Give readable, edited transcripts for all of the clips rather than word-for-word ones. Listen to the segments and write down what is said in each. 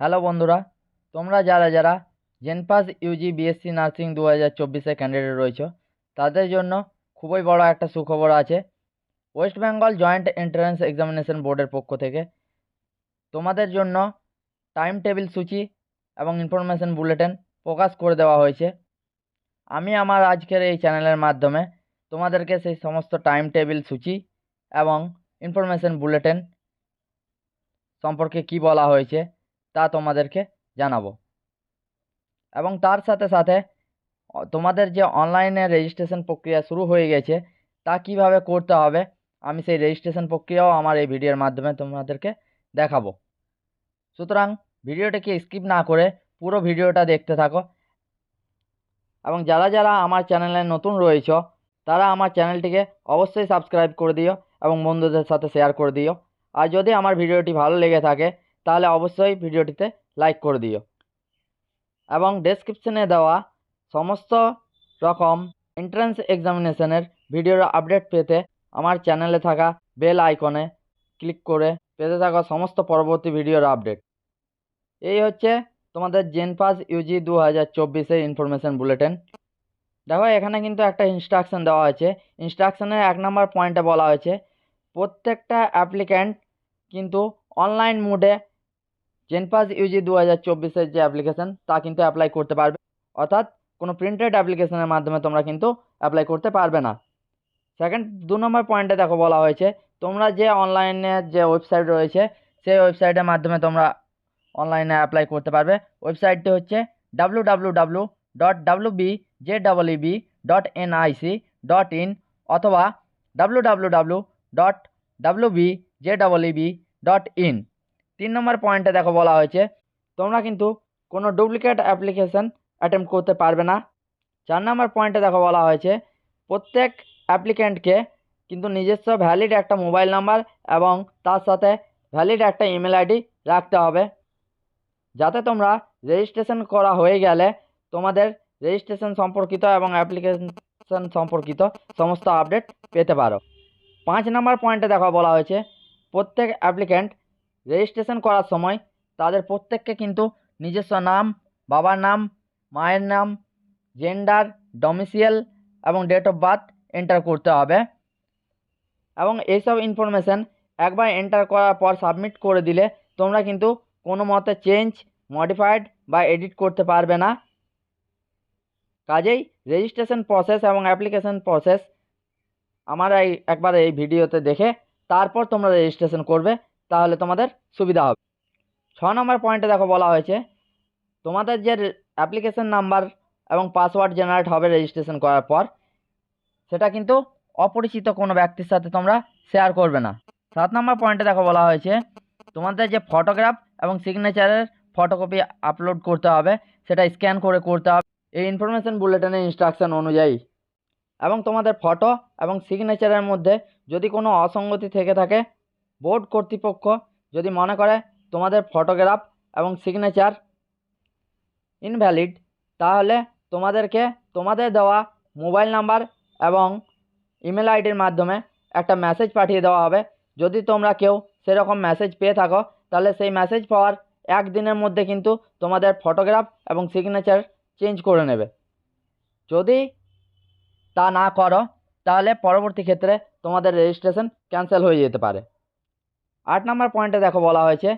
Hello বন্ধুরা, তোমরা যারা যারা জেনপাস ইউজি বিএসসি নার্সিং 2024-এ ক্যান্ডিডেট রয়েছে তাদের জন্য খুবই বড় একটা সুখবর আছে। West Bengal joint entrance examination বোর্ডের পক্ষ থেকে তোমাদের জন্য টাইম টেবিল সূচি এবং ইনফরমেশন বুলেটিন প্রকাশ করে দেওয়া হয়েছে। আমি আমার আজকের এই চ্যানেলের মাধ্যমে তোমাদেরকে সেই সমস্ত টাইম টেবিল সূচি এবং ইনফরমেশন বুলেটিন সম্পর্কে কি বলা হয়েছে তা তোমাদেরকে জানাবো। এবং তার সাথে সাথে তোমাদের যে অনলাইনে রেজিস্ট্রেশন প্রক্রিয়া শুরু হয়ে গেছে তা কিভাবে করতে হবে আমি সেই রেজিস্ট্রেশন প্রক্রিয়াও আমার এই ভিডিওর মাধ্যমে তোমাদেরকে দেখাবো। সুতরাং ভিডিওটাকে স্কিপ না করে পুরো ভিডিওটা দেখতে থাকো। এবং যারা যারা আমার চ্যানেলে নতুন রয়েছে তারা আমার চ্যানেলটিকে অবশ্যই সাবস্ক্রাইব করে দিও এবং বন্ধুদের সাথে শেয়ার করে দিও। আর যদি আমার ভিডিওটি ভালো লেগে থাকে তাহলে অবশ্যই ভিডিওটিতে লাইক করে দিও এবং ডেসক্রিপশনে দেওয়া সমস্ত রকম এন্ট্রান্স এক্সামিনেশনের ভিডিওর আপডেট পেতে আমার চ্যানেলে থাকা বেল আইকনে ক্লিক করে পেতে থাকা সমস্ত পরবর্তী ভিডিওর আপডেট। এই হচ্ছে তোমাদের জেনপাস ইউজি 2024-এর ইনফরমেশন বুলেটিন। দেখো এখানে কিন্তু একটা ইনস্ট্রাকশন দেওয়া হয়েছে। ইনস্ট্রাকশনের 1 নম্বর পয়েন্টে বলা হয়েছে প্রত্যেকটা অ্যাপ্লিক্যান্ট কিন্তু অনলাইন মোডে জেনপাস ইউজি 2024-এর যে অ্যাপ্লিকেশন তা কিন্তু অ্যাপ্লাই করতে পারবে, অর্থাৎ কোনো প্রিন্টেড অ্যাপ্লিকেশনের মাধ্যমে তোমরা কিন্তু অ্যাপ্লাই করতে পারবে না। 2 নম্বর পয়েন্টে দেখো বলা হয়েছে তোমরা যে অনলাইনে যে ওয়েবসাইট রয়েছে সেই ওয়েবসাইটের মাধ্যমে তোমরা অনলাইনে অ্যাপ্লাই করতে পারবে। ওয়েবসাইটটি হচ্ছে www.wbjeeb.nic.in অথবা www.wbjeeb.in। 3 নম্বর পয়েন্টে দেখো বলা হয়েছে তোমরা কিন্তু কোনো ডুপ্লিকেট অ্যাপ্লিকেশন অ্যাটেম্প্ট করতে পারবে না। 4 নম্বর পয়েন্টে দেখো বলা হয়েছে প্রত্যেক অ্যাপ্লিক্যান্টকে কিন্তু নিজস্ব ভ্যালিড একটা মোবাইল নাম্বার এবং তার সাথে ভ্যালিড একটা ইমেল আইডি রাখতে হবে, যাতে তোমরা রেজিস্ট্রেশন করা হয়ে গেলে তোমাদের রেজিস্ট্রেশন সম্পর্কিত এবং অ্যাপ্লিকেশন সম্পর্কিত সমস্ত আপডেট পেতে পারো। 5 নম্বর পয়েন্টে দেখো বলা হয়েছে প্রত্যেক অ্যাপ্লিক্যান্ট রেজিস্ট্রেশন করার সময় তাদের প্রত্যেককে কিন্তু নিজস্ব নাম, বাবার নাম, মায়ের নাম, জেন্ডার, ডমিসিয়াল এবং ডেট অফ বার্থ এন্টার করতে হবে। এবং এইসব ইনফরমেশান একবার এন্টার করার পর সাবমিট করে দিলে তোমরা কিন্তু কোনো মতে চেঞ্জ, মডিফাইড বা এডিট করতে পারবে না। কাজেই রেজিস্ট্রেশন প্রসেস এবং অ্যাপ্লিকেশন প্রসেস আমার একবার এই ভিডিওতে দেখে তারপর তোমরা রেজিস্ট্রেশন করবে, তাহলে তোমাদের সুবিধা হবে। 6 নম্বর পয়েন্টে দেখো বলা হয়েছে তোমাদের যে অ্যাপ্লিকেশন নাম্বার এবং পাসওয়ার্ড জেনারেট হবে রেজিস্ট্রেশন করার পর সেটা কিন্তু অপরিচিত কোনো ব্যক্তির সাথে তোমরা শেয়ার করবে না। 7 নম্বর পয়েন্টে দেখো বলা হয়েছে তোমাদের যে ফটোগ্রাফ এবং সিগনেচারের ফটোকপি আপলোড করতে হবে সেটা স্ক্যান করে করতে হবে এই ইনফরমেশন বুলেটিনের ইনস্ট্রাকশন অনুযায়ী। এবং তোমাদের ফটো এবং সিগনেচারের মধ্যে যদি কোনো অসঙ্গতি থেকে থাকে বোর্ড কর্তৃপক্ষ যদি মনে করে তোমাদের ফটোগ্রাফ এবং সিগনেচার ইনভ্যালিড, তাহলে তোমাদেরকে তোমাদের দেওয়া মোবাইল নাম্বার এবং ইমেল আইডির মাধ্যমে একটা মেসেজ পাঠিয়ে দেওয়া হবে। যদি তোমরা কেউ সেরকম মেসেজ পেয়ে থাকো তাহলে সেই মেসেজ পাওয়ার 1 দিনের মধ্যে কিন্তু তোমাদের ফটোগ্রাফ এবং সিগনেচার চেঞ্জ করে নেবে। যদি তা না করো তাহলে পরবর্তী ক্ষেত্রে তোমাদের রেজিস্ট্রেশন ক্যান্সেল হয়ে যেতে পারে। 8 নম্বর পয়েন্টে দেখো বলা হয়েছে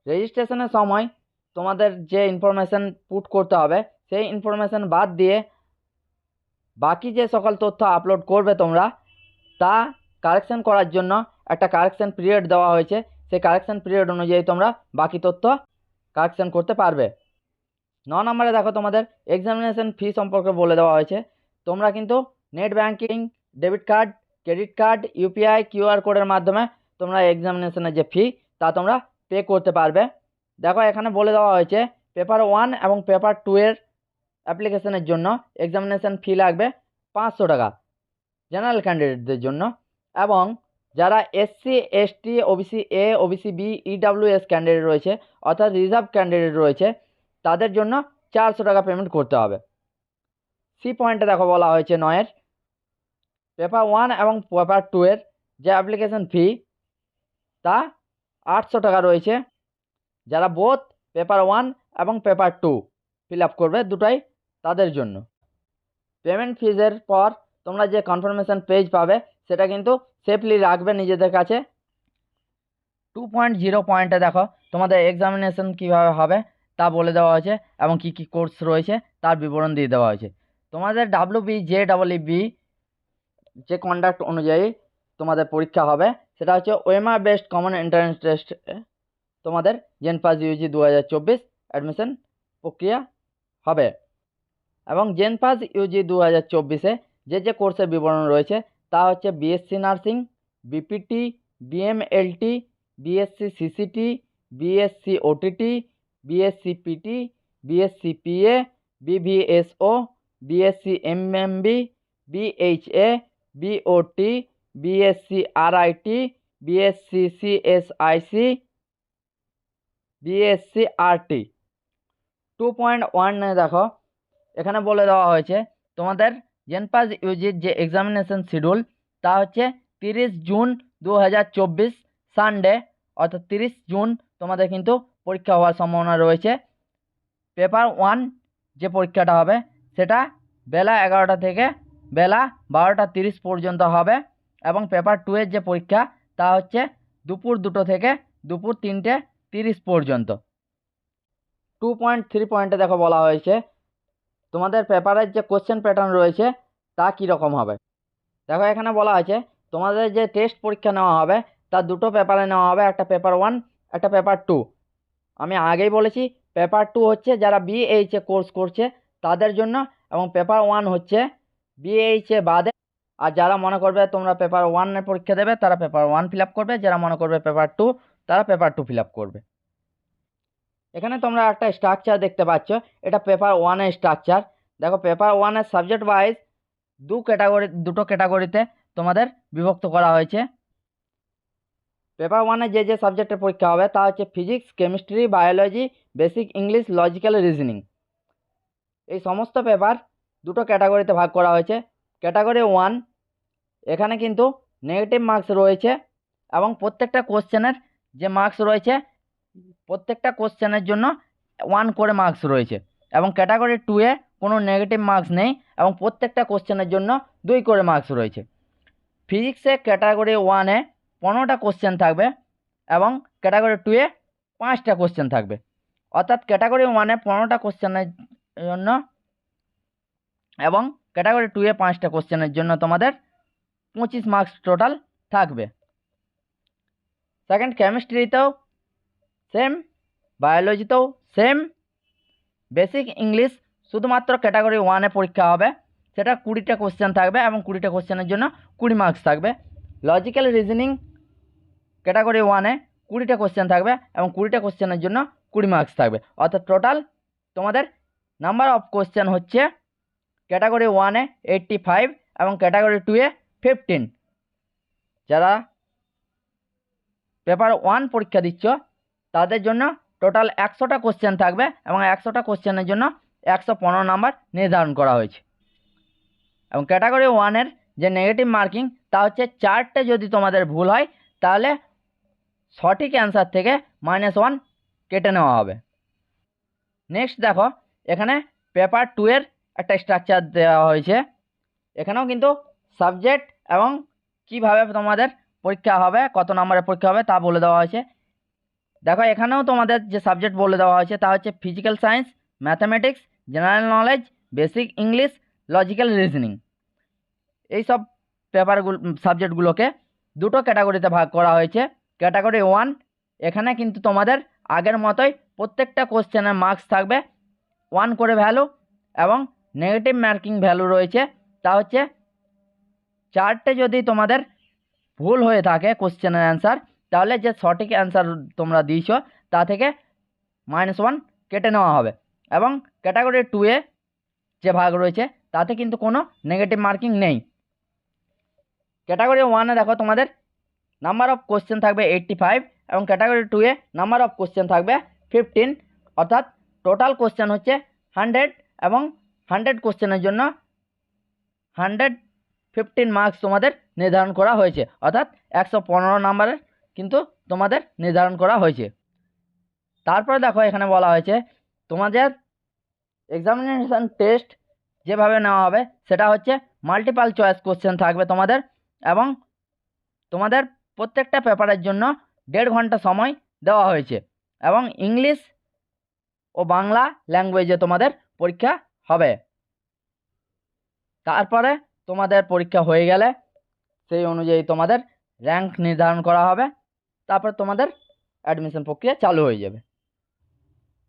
রেজিস্ট্রেশনের সময় তোমাদের যে ইনফরমেশান পুট করতে হবে সেই ইনফরমেশান বাদ দিয়ে বাকি যে সকল তথ্য আপলোড করবে তোমরা তা কারেকশন করার জন্য একটা কারেকশন পিরিয়ড দেওয়া হয়েছে। সেই কারেকশন পিরিয়ড অনুযায়ী তোমরা বাকি তথ্য কারেকশন করতে পারবে। 9 নম্বরে দেখো তোমাদের এক্সামিনেশন ফি সম্পর্কে বলে দেওয়া হয়েছে তোমরা কিন্তু net banking, debit card, credit card, UPI, QR কোডের মাধ্যমে তোমরা এক্সামিনেশনের যে ফি তা তোমরা পে করতে পারবে। দেখো এখানে বলে দেওয়া হয়েছে পেপার 1 এবং পেপার 2 এর অ্যাপ্লিকেশনের জন্য এক্সামিনেশন ফি লাগবে 500 টাকা জেনারেল ক্যান্ডিডেটদের জন্য, এবং যারা SC, ST, OBC A, OBC B, EWS candidate রয়েছে অর্থাৎ রিজার্ভ ক্যান্ডিডেট রয়েছে তাদের জন্য 400 টাকা পেমেন্ট করতে হবে। সি পয়েন্টে দেখো বলা হয়েছে 9 পেপার 1 এবং পেপার 2 এর যে অ্যাপ্লিকেশন ফি তা 800 টাকা রয়েছে। যারা বোথ পেপার 1 এবং পেপার 2 ফিল আপ করবে, দুটাই তাদের জন্য। পেমেন্ট ফিজের পর তোমরা যে কনফার্মেশন পেজ পাবে সেটা কিন্তু সেফলি রাখবে নিজেদের কাছে। 2.0 পয়েন্টে দেখো তোমাদের এক্সামিনেশন কীভাবে হবে তা বলে দেওয়া হয়েছে এবং কি কি কোর্স রয়েছে তার বিবরণ দিয়ে দেওয়া হয়েছে। তোমাদের WBJEE যে কন্ডাক্ট অনুযায়ী তোমাদের পরীক্ষা হবে সেটা হচ্ছে ওয়েমার বেসড কমন এন্ট্রান্স টেস্ট। তোমাদের জেনপাস ইউজি 2024 অ্যাডমিশন প্রক্রিয়া হবে এবং জেনপাস ইউজি 2024-এ যে কোর্সের বিবরণ রয়েছে তা হচ্ছে BSc nursing, BPT, BMLT, BSc CCT, BSc OTT, BSc PT, BSc PA, BVSO, BSc MMB, BHA, BOT, BSc RIT, BSc CSIC, BSc RT. 2.1 দেখো এখানে বলে দেওয়া হয়েছে তোমাদের জেনপাস ইউজির যে এক্সামিনেশন শিডিউল তা হচ্ছে 30 জুন 2024 সানডে, অর্থাৎ 30 জুন তোমাদের কিন্তু পরীক্ষা হওয়ার সম্ভাবনা রয়েছে। পেপার 1 যে পরীক্ষাটা হবে সেটা বেলা 11টা থেকে বেলা 12টা 30 পর্যন্ত হবে এবং পেপার 2-এর যে পরীক্ষা তা হচ্ছে দুপুর 2টো থেকে দুপুর 3টে 30 পর্যন্ত। 2.3 পয়েন্টে দেখো বলা হয়েছে তোমাদের পেপারের যে কোশ্চেন প্যাটার্ন রয়েছে তা কীরকম হবে। দেখো এখানে বলা হয়েছে তোমাদের যে টেস্ট পরীক্ষা নেওয়া হবে তা দুটো পেপারে নেওয়া হবে, একটা পেপার 1 একটা পেপার 2। আমি আগেই বলেছি পেপার 2 হচ্ছে যারা বিএইচএ কোর্স করছে তাদের জন্য এবং পেপার 1 হচ্ছে বিএইচএ বাদে। আর যারা মনে করবে তোমরা পেপার 1-এর পরীক্ষা দেবে তারা পেপার 1 ফিল আপ করবে, যারা মনে করবে পেপার 2 তারা পেপার 2 ফিল আপ করবে। এখানে তোমরা একটা স্ট্রাকচার দেখতে পাচ্ছ, এটা পেপার 1-এর স্ট্রাকচার। দেখো পেপার 1-এর সাবজেক্ট ওয়াইজ দুটো ক্যাটাগরিতে তোমাদের বিভক্ত করা হয়েছে। পেপার 1-এ যে সাবজেক্টের পরীক্ষা হবে তা হচ্ছে physics, chemistry, biology, basic English, logical reasoning. এই সমস্ত পেপার দুটো ক্যাটাগরিতে ভাগ করা হয়েছে। ক্যাটাগরি 1 এখানে কিন্তু নেগেটিভ মার্কস রয়েছে এবং প্রত্যেকটা কোশ্চেনের যে মার্কস রয়েছে প্রত্যেকটা কোশ্চেনের জন্য 1 করে মার্কস রয়েছে এবং ক্যাটাগরি 2-এ কোনো নেগেটিভ মার্কস নেই এবং প্রত্যেকটা কোশ্চেনের জন্য 2 করে মার্কস রয়েছে। ফিজিক্সে ক্যাটাগরি 1-এ 15টা কোশ্চেন থাকবে এবং ক্যাটাগরি 2-এ 5টা কোশ্চেন থাকবে, অর্থাৎ ক্যাটাগরি 1-এ 15টা কোশ্চেনের জন্য এবং ক্যাটাগরি 2-এ 5টা কোশ্চেনের জন্য তোমাদের 25 মার্কস টোটাল থাকবে। সেকেন্ড, কেমিস্ট্রিতেও সেম, বায়োলজিতেও সেম। বেসিক ইংলিশ শুধুমাত্র ক্যাটাগরি 1-এ পরীক্ষা হবে, সেটা 20টা কোশ্চেন থাকবে এবং 20টা কোশ্চেনের জন্য 20 মার্কস থাকবে। লজিক্যাল রিজনিং ক্যাটাগরি 1-এ 20টা কোশ্চেন থাকবে এবং 20টা কোশ্চেনের জন্য 20 মার্কস থাকবে, অর্থাৎ টোটাল তোমাদের নাম্বার অফ কোশ্চেন হচ্ছে ক্যাটাগরি 1-এ 85 এবং ক্যাটাগরি 2-এ 15। যারা পেপার 1 পরীক্ষা দিচ্ছ তাদের জন্য টোটাল 100টা কোশ্চেন থাকবে এবং 100টা কোশ্চেনের জন্য 115 নাম্বার নির্ধারণ করা হয়েছে। এবং ক্যাটাগরি 1-এর যে নেগেটিভ মার্কিং তা হচ্ছে 4টে যদি তোমাদের ভুল হয় তাহলে সঠিক অ্যান্সার থেকে -1 কেটে নেওয়া হবে। নেক্সট দেখো এখানে পেপার 2-এর একটা স্ট্রাকচার দেওয়া হয়েছে। এখানেও কিন্তু সাবজেক্ট এবং কিভাবে তোমাদের পরীক্ষা হবে, কত নম্বরের পরীক্ষা হবে তা বলে দেওয়া হয়েছে। দেখো এখানেও তোমাদের যে সাবজেক্ট বলে দেওয়া হয়েছে তা হচ্ছে physical science, mathematics, general knowledge, basic English, logical reasoning. এইসব সাবজেক্টগুলোকে দুটো ক্যাটাগরিতে ভাগ করা হয়েছে। ক্যাটাগরি 1 এখানে কিন্তু তোমাদের আগের মতোই প্রত্যেকটা কোশ্চেনের মার্কস থাকবে 1 করে ভ্যালু এবং নেগেটিভ মার্কিং ভ্যালু রয়েছে তা হচ্ছে 4টে যদি তোমাদের ভুল হয়ে থাকে কোশ্চেনের অ্যান্সার তাহলে যে সঠিক অ্যান্সার তোমরা দিয়েছো তা থেকে -1 কেটে নেওয়া হবে। এবং ক্যাটাগরি 2-এ যে ভাগ রয়েছে তাতে কিন্তু কোনো নেগেটিভ মার্কিং নেই। ক্যাটাগরি 1-এ দেখো তোমাদের নাম্বার অফ কোশ্চেন থাকবে 85 এবং ক্যাটাগরি 2-এ নাম্বার অফ কোশ্চেন থাকবে 15, অর্থাৎ টোটাল কোশ্চেন হচ্ছে 100 এবং 100 কোশ্চেনের জন্য 115 মার্কস তোমাদের নির্ধারণ করা হয়েছে, অর্থাৎ 115 নাম্বারের কিন্তু তোমাদের নির্ধারণ করা হয়েছে। তারপরে দেখো এখানে বলা হয়েছে তোমাদের এক্সামিনেশন টেস্ট যেভাবে নেওয়া হবে সেটা হচ্ছে মাল্টিপাল চয়েস কোশ্চেন থাকবে তোমাদের, এবং তোমাদের প্রত্যেকটা পেপারের জন্য 1.5 ঘন্টা সময় দেওয়া হয়েছে, এবং ইংলিশ ও বাংলা ল্যাঙ্গুয়েজে তোমাদের পরীক্ষা হবে। তারপরে তোমাদের পরীক্ষা হয়ে গেলে সেই অনুযায়ী তোমাদের র্যাঙ্ক নির্ধারণ করা হবে, তারপর তোমাদের অ্যাডমিশন প্রক্রিয়া চালু হয়ে যাবে।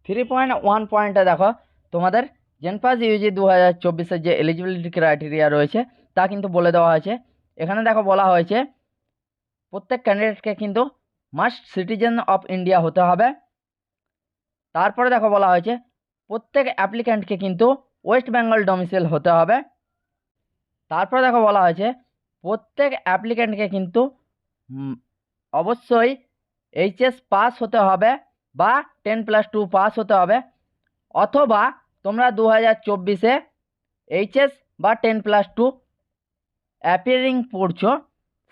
3.1 পয়েন্টে দেখো তোমাদের জেনপাস ইউজি 2024-এর যে এলিজিবিলিটি ক্রাইটেরিয়া রয়েছে তা কিন্তু বলে দেওয়া হয়েছে। এখানে দেখো বলা হয়েছে প্রত্যেক ক্যান্ডিডেটকে কিন্তু মাস্ট সিটিজেন অফ ইন্ডিয়া হতে হবে। তারপরে দেখো বলা হয়েছে প্রত্যেক অ্যাপ্লিক্যান্টকে কিন্তু ওয়েস্ট বেঙ্গল ডোমিসাইল হতে হবে। তারপরে দেখো বলা হয়েছে প্রত্যেক অ্যাপ্লিক্যান্টকে কিন্তু অবশ্যই এইচএস পাস হতে হবে বা 10+2 পাস হতে হবে, অথবা তোমরা 2024-এ এইচএস বা 10+2 অ্যাপিয়ারিং পড়ছো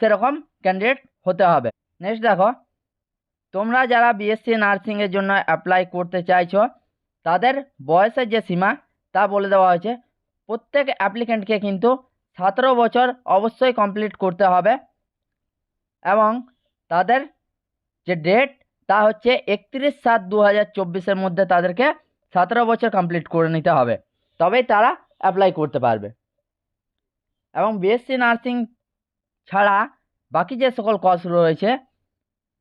সেরকম ক্যান্ডিডেট হতে হবে। নেক্সট দেখো তোমরা যারা বিএসসি নার্সিংয়ের জন্য অ্যাপ্লাই করতে চাইছো তাদের বয়সের যে সীমা তা বলে দেওয়া হয়েছে। প্রত্যেক অ্যাপ্লিক্যান্টকে কিন্তু 17 বছর অবশ্যই কমপ্লিট করতে হবে, এবং তাদের যে ডেট তা হচ্ছে 31/7/2024-এর মধ্যে তাদেরকে 17 বছর কমপ্লিট করে নিতে হবে, তবেই তারা অ্যাপ্লাই করতে পারবে। এবং বিএসসি নার্সিং ছাড়া বাকি যে সকল কোর্স রয়েছে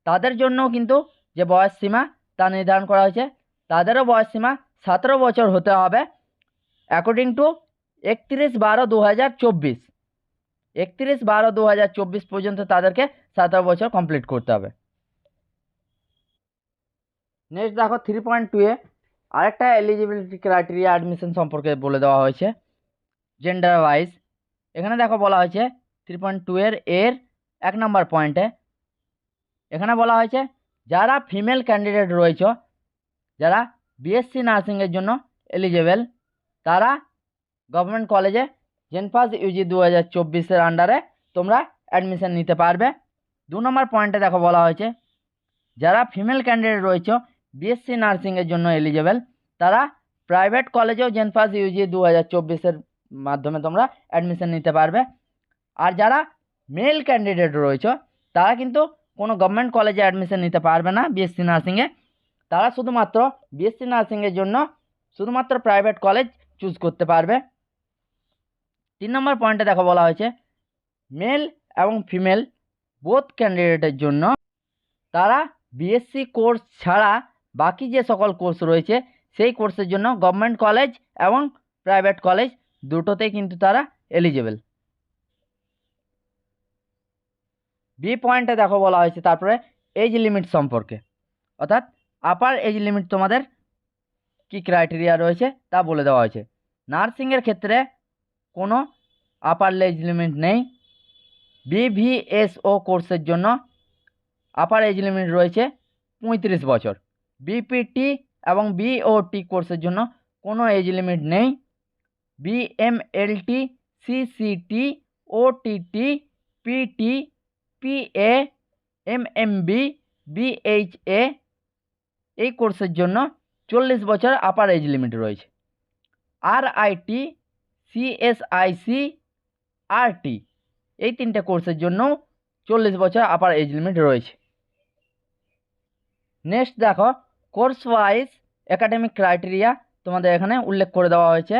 তাদের জন্য কিন্তু যে বয়স সীমা তা নির্ধারণ করা হয়েছে, তাদেরও বয়স সীমা 17 বছর হতে হবে অ্যাকর্ডিং টু 31/12/2024। 31/12/2024 পর্যন্ত তাদেরকে 17 বছর কমপ্লিট করতে হবে। নেক্সট দেখো 3.2-এ আরেকটা এলিজিবিলিটি ক্রাইটেরিয়া অ্যাডমিশন সম্পর্কে বলে দেওয়া হয়েছে জেন্ডার ওয়াইজ। এখানে দেখো বলা হয়েছে 3.2-এর 1 নম্বর পয়েন্টে এখানে বলা হয়েছে যারা ফিমেল ক্যান্ডিডেট রয়েছে, যারা বিএসসি নার্সিংয়ের জন্য এলিজেবল, তারা গভর্নমেন্ট কলেজে জেনপাস ইউজি 2024-এর আন্ডারে তোমরা অ্যাডমিশন নিতে পারবে। 2 নম্বর পয়েন্টে দেখো বলা হয়েছে যারা ফিমেল ক্যান্ডিডেট রয়েছে বিএসসি নার্সিংয়ের জন্য এলিজেবল, তারা প্রাইভেট কলেজেও জেনপাস ইউজি 2024-এর মাধ্যমে তোমরা অ্যাডমিশন নিতে পারবে। আর যারা মেল ক্যান্ডিডেট রয়েছে তারা কিন্তু কোনো গভর্নমেন্ট কলেজে অ্যাডমিশন নিতে পারবে না বিএসসি নার্সিংয়ে, তারা শুধুমাত্র বিএসসি নার্সিংয়ের জন্য শুধুমাত্র প্রাইভেট কলেজ চুজ করতে পারবে। 3 নম্বর পয়েন্টে দেখো বলা হয়েছে মেল এবং ফিমেল বোথ ক্যান্ডিডেটের জন্য তারা বিএসসি কোর্স ছাড়া বাকি যে সকল কোর্স রয়েছে সেই কোর্সের জন্য গভর্নমেন্ট কলেজ এবং প্রাইভেট কলেজ দুটোতেই কিন্তু তারা এলিজেবল। বি পয়েন্টে দেখো বলা হয়েছে তারপরে এজ লিমিট সম্পর্কে, অর্থাৎ আপার এজ লিমিট তোমাদের কি ক্রাইটেরিয়া রয়েছে তা বলে দেওয়া হয়েছে। নার্সিংয়ের ক্ষেত্রে কোনো আপার এজ লিমিট নেই। বিভিএসও কোর্সের জন্য আপার এজ লিমিট রয়েছে 35 বছর। বিপিটি এবং বিওটি কোর্সের জন্য কোনো এজ লিমিট নেই। BMLT, CCT, OTT, PT, PA, MMB, BHA এই কোর্সের জন্য 40 বছর আপার এজ লিমিট রয়েছে। আরআইটি, সিএসআইসি, আরটি এই 3টে কোর্সের জন্য 40 বছর আপার এজ লিমিট রয়েছে। নেক্সট দেখো কোর্স ওয়াইজ একাডেমিক ক্রাইটেরিয়া তোমাদের এখানে উল্লেখ করে দেওয়া হয়েছে।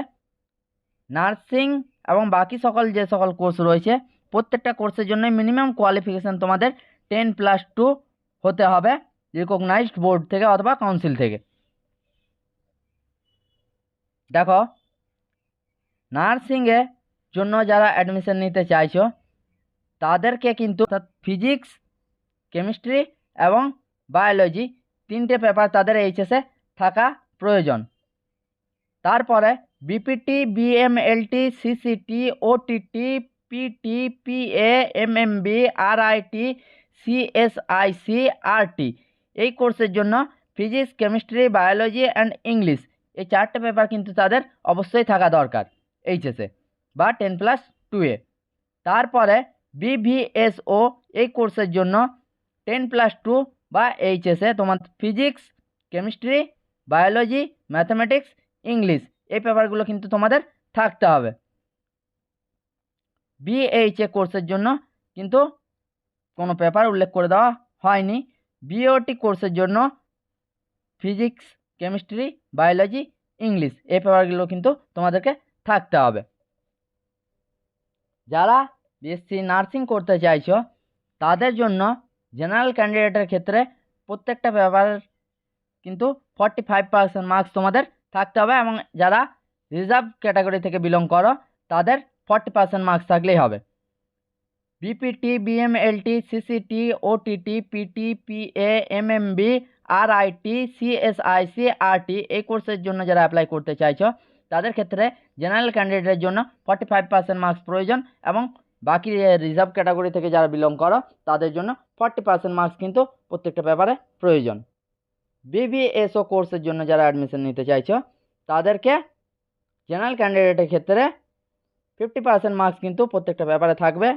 নার্সিং এবং বাকি সকল যে সকল কোর্স রয়েছে প্রত্যেকটা কোর্সের জন্য মিনিমাম কোয়ালিফিকেশান তোমাদের 10+2 হতে হবে রিকগনাইজড বোর্ড থেকে অথবা কাউন্সিল থেকে। দেখো নার্সিংয়ের জন্য যারা অ্যাডমিশন নিতে চাইছো তাদেরকে কিন্তু ফিজিক্স, কেমিস্ট্রি এবং বায়োলজি 3টে পেপার তাদের এইচএসে থাকা প্রয়োজন। তারপরে BPT, BMLT, CCT, OTT, PT, PA, MMB, RIT, CSIC, RT এই কোর্সের জন্য physics, chemistry, biology and English এই 4টে পেপার কিন্তু তাদের অবশ্যই থাকা দরকার এইচএসে বা 10+2-এ। তারপরে বিভিএসও এই কোর্সের জন্য 10+2 বা এইচএসে তোমার physics, chemistry, biology, mathematics, English এই পেপারগুলো কিন্তু তোমাদের থাকতে হবে। বিএইচএ কোর্সের জন্য কিন্তু কোনো পেপার উল্লেখ করে দেওয়া হয়নি। বিওটি কোর্সের জন্য ফিজিক্স, কেমিস্ট্রি, বায়োলজি, ইংলিশ এই পেপারগুলো কিন্তু তোমাদেরকে থাকতে হবে। যারা বিএসসি নার্সিং করতে চাইছো তাদের জন্য জেনারেল ক্যান্ডিডেটের ক্ষেত্রে প্রত্যেকটা পেপারের কিন্তু 45% মার্কস তোমাদের থাকতে হবে, এবং যারা রিজার্ভ ক্যাটাগরি থেকে বিলং করো তাদের 40% মার্কস থাকলেই হবে। BPT, BMLT, CCT, OTT, PT, PA, MMB, RIT, CSIC, RT এই কোর্সের জন্য যারা অ্যাপ্লাই করতে চাইছো তাদের ক্ষেত্রে জেনারেল ক্যান্ডিডেটের জন্য 45% মার্কস প্রয়োজন, এবং বাকি রিজার্ভ ক্যাটাগরি থেকে যারা বিলং করো তাদের জন্য 40% মার্কস কিন্তু প্রত্যেকটা পেপারে প্রয়োজন। বিবিএসও কোর্সের জন্য যারা অ্যাডমিশন নিতে চাইছো তাদেরকে জেনারেল ক্যান্ডিডেটের ক্ষেত্রে 50% মার্কস কিন্তু প্রত্যেকটা পেপারে থাকবে,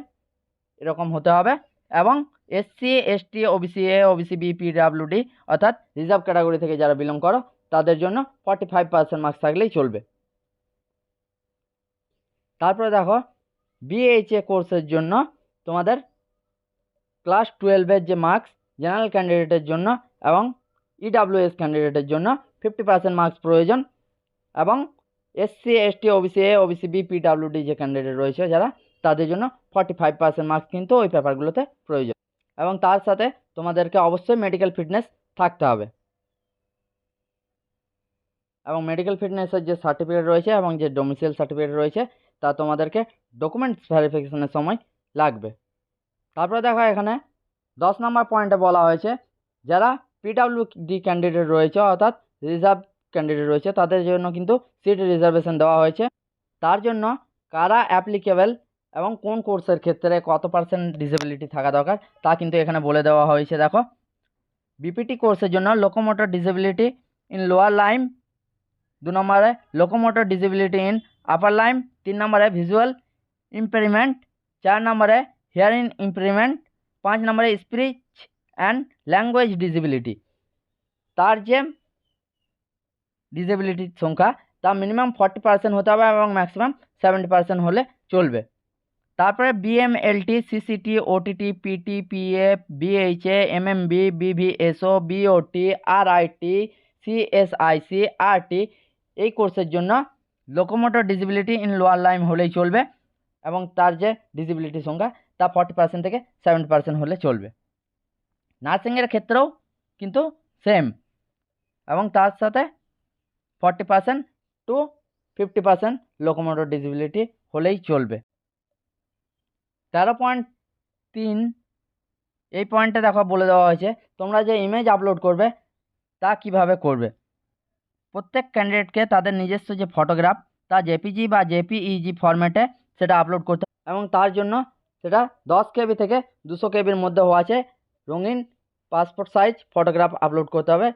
এরকম হতে হবে। এবং SC, ST, OBC A, OBC B, PWD অর্থাৎ রিজার্ভ ক্যাটাগরি থেকে যারা বিলং করো তাদের জন্য 45% মার্কস থাকলেই চলবে। তারপরে দেখো বিএইচএ কোর্সের জন্য তোমাদের ক্লাস 12-এর যে মার্কস জেনারেল ক্যান্ডিডেটের জন্য এবং ইডাব্লিউএস ক্যান্ডিডেটের জন্য 50% মার্কস প্রয়োজন, এবং SC, ST, OBC A, OBC B, PWD যে ক্যান্ডিডেট রয়েছে যারা তাদের জন্য 45% মার্কস কিন্তু ওই পেপারগুলোতে প্রয়োজন, এবং তার সাথে তোমাদেরকে অবশ্যই মেডিকেল ফিটনেস থাকতে হবে, এবং মেডিকেল ফিটনেসের যে সার্টিফিকেট রয়েছে এবং যে ডোমিসাইল সার্টিফিকেট রয়েছে তা তোমাদেরকে ডকুমেন্টস ভেরিফিকেশনের সময় লাগবে। তারপরে দেখো এখানে 10 নম্বর পয়েন্টে বলা হয়েছে যারা পিডাব্লিউডি ক্যান্ডিডেট রয়েছে অর্থাৎ রিজার্ভ ক্যান্ডিডেট রয়েছে তাদের জন্য কিন্তু সিট রিজার্ভেশন দেওয়া হয়েছে। তার জন্য কারা অ্যাপ্লিকেবল এবং কোন কোর্সের ক্ষেত্রে কত পার্সেন্ট ডিসেবিলিটি থাকা দরকার তা কিন্তু এখানে বলে দেওয়া হয়েছে। দেখো বিপিটি কোর্সের জন্য locomotor disability in lower lime, 2 নম্বরে locomotor disability in upper lime, 3 নম্বরে ভিজুয়াল ইম্পেয়ারমেন্ট, 4 নম্বরে হিয়ারিং ইম্পেয়ারমেন্ট, 5 নম্বরে স্পিচ অ্যান্ড ল্যাঙ্গুয়েজ ডিসেবিলিটি। তার যে ডিসেবিলিটির সংখ্যা তা মিনিমাম 40% হতে হবে এবং ম্যাক্সিমাম 70% হলে চলবে। তারপরে BMLT, CCT, OTT, PT, PA, BHA, MMB, BVSO, BOT, RIT, CSIC, RT এই কোর্সের জন্য locomotor disability in lower limb হলেই চলবে, এবং তার যে ডিসেবিলিটির সংখ্যা তা 40% থেকে 70% হলে চলবে। নার্সিংয়ের ক্ষেত্রেও কিন্তু সেম, এবং তার সাথে 40% টু 50% লোকোমোটর ডিসেবিলিটি হলেই চলবে। 13.3 এই পয়েন্টে দেখো বলে দেওয়া হয়েছে তোমরা যে ইমেজ আপলোড করবে তা কিভাবে করবে। প্রত্যেক ক্যান্ডিডেটকে তাদের নিজস্ব যে ফটোগ্রাফ তা জেপিজি বা জেপিইজি ফরম্যাটে সেটা আপলোড করতে হবে, এবং তার জন্য সেটা 10 কেবি থেকে 200 কেবির মধ্যে হওয়া আছে রঙিন পাসপোর্ট সাইজ ফটোগ্রাফ আপলোড করতে হবে,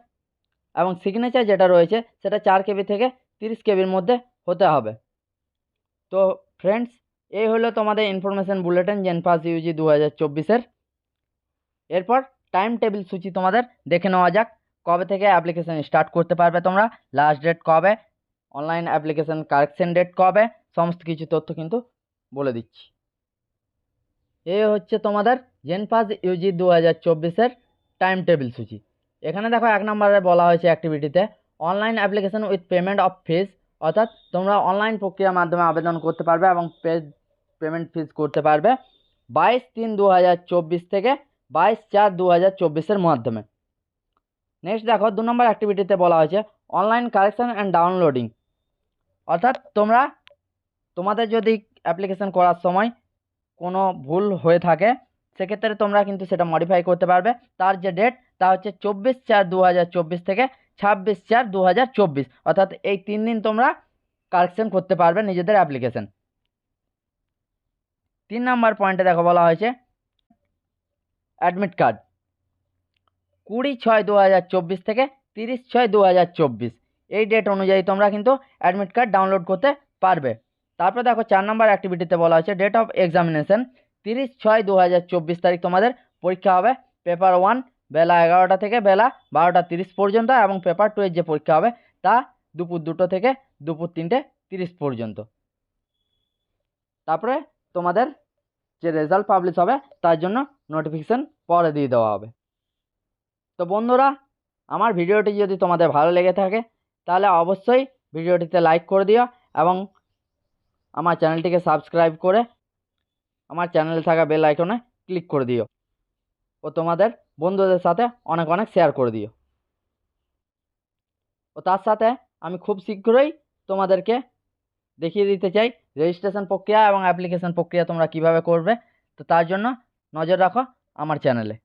এবং সিগনেচার যেটা রয়েছে সেটা 4 কেবি থেকে 30 কেবির মধ্যে হতে হবে। তো ফ্রেন্ডস, এই হলো তোমাদের ইনফরমেশন বুলেটিন জেনপাস ইউজি 2024-এর। এরপর টাইম টেবিল সূচি তোমাদের দেখে নেওয়া যাক, কবে থেকে অ্যাপ্লিকেশন স্টার্ট করতে পারবে তোমরা, লাস্ট ডেট কবে, অনলাইন অ্যাপ্লিকেশন কারেকশন ডেট কবে, সমস্ত কিছু তথ্য কিন্তু বলে দিচ্ছি। এই হচ্ছে তোমাদের জেনপাস ইউজি 2024-এর টাইম টেবিল সূচি। এখানে দেখো 1 নম্বরে বলা হয়েছে অ্যাক্টিভিটিতে online application with payment of fees, অর্থাৎ তোমরা অনলাইন প্রক্রিয়ার মাধ্যমে আবেদন করতে পারবে এবং পেমেন্ট ফিস করতে পারবে 22/3/2024 থেকে 22/4/2024-এর মাধ্যমে। নেক্সট দেখো 2 নম্বর অ্যাক্টিভিটিতে বলা হয়েছে অনলাইন কারেকশন অ্যান্ড ডাউনলোডিং, অর্থাৎ তোমরা তোমাদের যদি অ্যাপ্লিকেশন করার সময় কোনো ভুল হয়ে থাকে সেক্ষেত্রে তোমরা কিন্তু সেটা মডিফাই করতে পারবে। তার যে ডেট তা হচ্ছে 24/4/2024 থেকে 26/4/2024, অর্থাৎ এই 3 দিন তোমরা কারেকশন করতে পারবে নিজেদের অ্যাপ্লিকেশন। 3 নম্বর পয়েন্টে দেখো বলা হয়েছে অ্যাডমিট কার্ড 20/6/2024 থেকে 30/6/2024 এই ডেট অনুযায়ী তোমরা কিন্তু অ্যাডমিট কার্ড ডাউনলোড করতে পারবে। তারপর দেখো 4 নম্বর অ্যাক্টিভিটিতে বলা হয়েছে ডেট অফ এক্সামিনেশন 30/6/2024 তারিখ তোমাদের পরীক্ষা হবে। পেপার 1 বেলা 11টা থেকে বেলা 12টা 30 পর্যন্ত, এবং পেপার 2 এর যে পরীক্ষা হবে তা দুপুর 2টো থেকে দুপুর 3টে 30 পর্যন্ত। তারপরে তোমাদের যে রেজাল্ট পাবলিশ হবে তার জন্য নোটিফিকেশান পরে দিয়ে দেওয়া হবে। তো বন্ধুরা, আমার ভিডিওটি যদি তোমাদের ভালো লেগে থাকে তাহলে অবশ্যই ভিডিওটিতে লাইক করে দিও এবং আমার চ্যানেলটিকে সাবস্ক্রাইব করে আমার চ্যানেলে থাকা বেল আইকনে ক্লিক করে দিও ও তোমাদের বন্ধুদের সাথে অনেক অনেক শেয়ার করে দিও। ও তার সাথে আমি খুব শীঘ্রই তোমাদেরকে দেখিয়ে দিতে চাই রেজিস্ট্রেশন প্রক্রিয়া এবং অ্যাপ্লিকেশন প্রক্রিয়া তোমরা কিভাবে করবে। তো তার জন্য নজর রাখো আমার চ্যানেলে।